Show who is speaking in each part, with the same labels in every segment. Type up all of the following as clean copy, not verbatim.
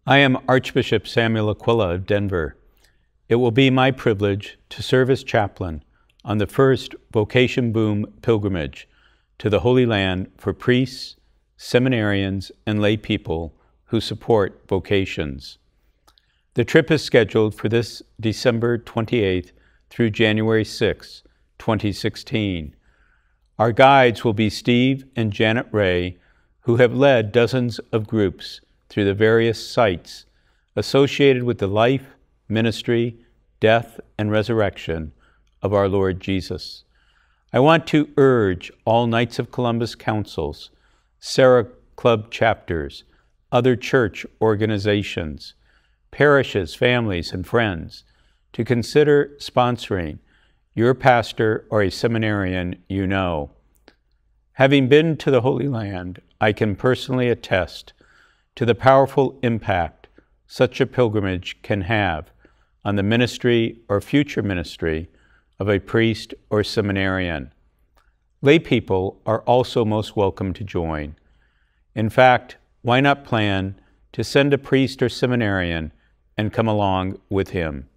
Speaker 1: I am Archbishop Samuel Aquila of Denver. It will be my privilege to serve as chaplain on the first Vocation Boom pilgrimage to the Holy Land for priests, seminarians, and lay people who support vocations. The trip is scheduled for this December 28th through January 6, 2016. Our guides will be Steve and Janet Ray, who have led dozens of groups through the various sites associated with the life, ministry, death, and resurrection of our Lord Jesus. I want to urge all Knights of Columbus councils, Serra Club chapters, other church organizations, parishes, families, and friends to consider sponsoring your pastor or a seminarian you know. Having been to the Holy Land, I can personally attest to the powerful impact such a pilgrimage can have on the ministry or future ministry of a priest or seminarian. Lay people are also most welcome to join. In fact, why not plan to send a priest or seminarian and come along with him?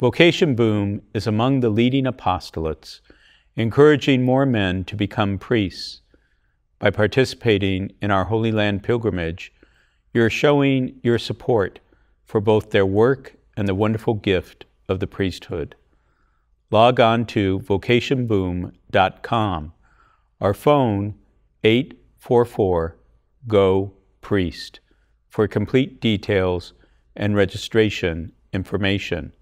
Speaker 1: Vocation Boom is among the leading apostolates, encouraging more men to become priests. By participating in our Holy Land pilgrimage, you're showing your support for both their work and the wonderful gift of the priesthood. Log on to vocationboom.com or phone 844-GO-PRIEST for complete details and registration information.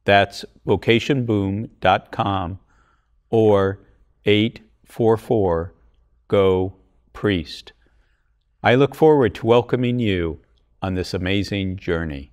Speaker 1: That's vocationboom.com or 844-GO-PRIEST. I look forward to welcoming you on this amazing journey.